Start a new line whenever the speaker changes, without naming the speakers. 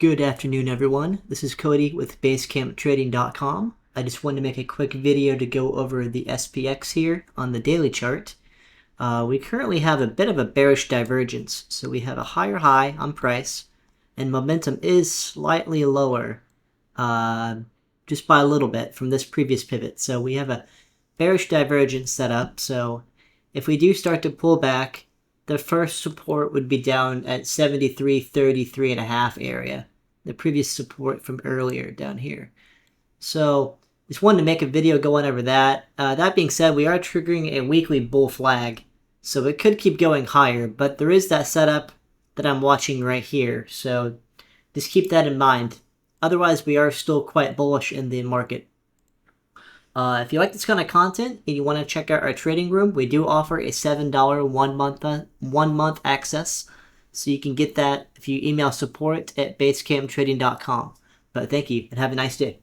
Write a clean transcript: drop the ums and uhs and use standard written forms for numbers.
Good afternoon, everyone. This is Cody with BasecampTrading.com. I just wanted to make a quick video to go over the SPX here on the daily chart. We currently have a bit of a bearish divergence, so we have a higher high on price, and momentum is slightly lower, just by a little bit from this previous pivot. So we have a bearish divergence set up, so if we do start to pull back, the first support would be down at 73.33.5 area, the previous support from earlier down here. So just wanted to make a video going over that. That being said, we are triggering a weekly bull flag, so it could keep going higher, but there is that setup that I'm watching right here, so just keep that in mind. Otherwise, we are still quite bullish in the market. If you like this kind of content and you want to check out our trading room, we do offer a $7 one month access. So you can get that if you email support@basecamptrading.com. But thank you and have a nice day.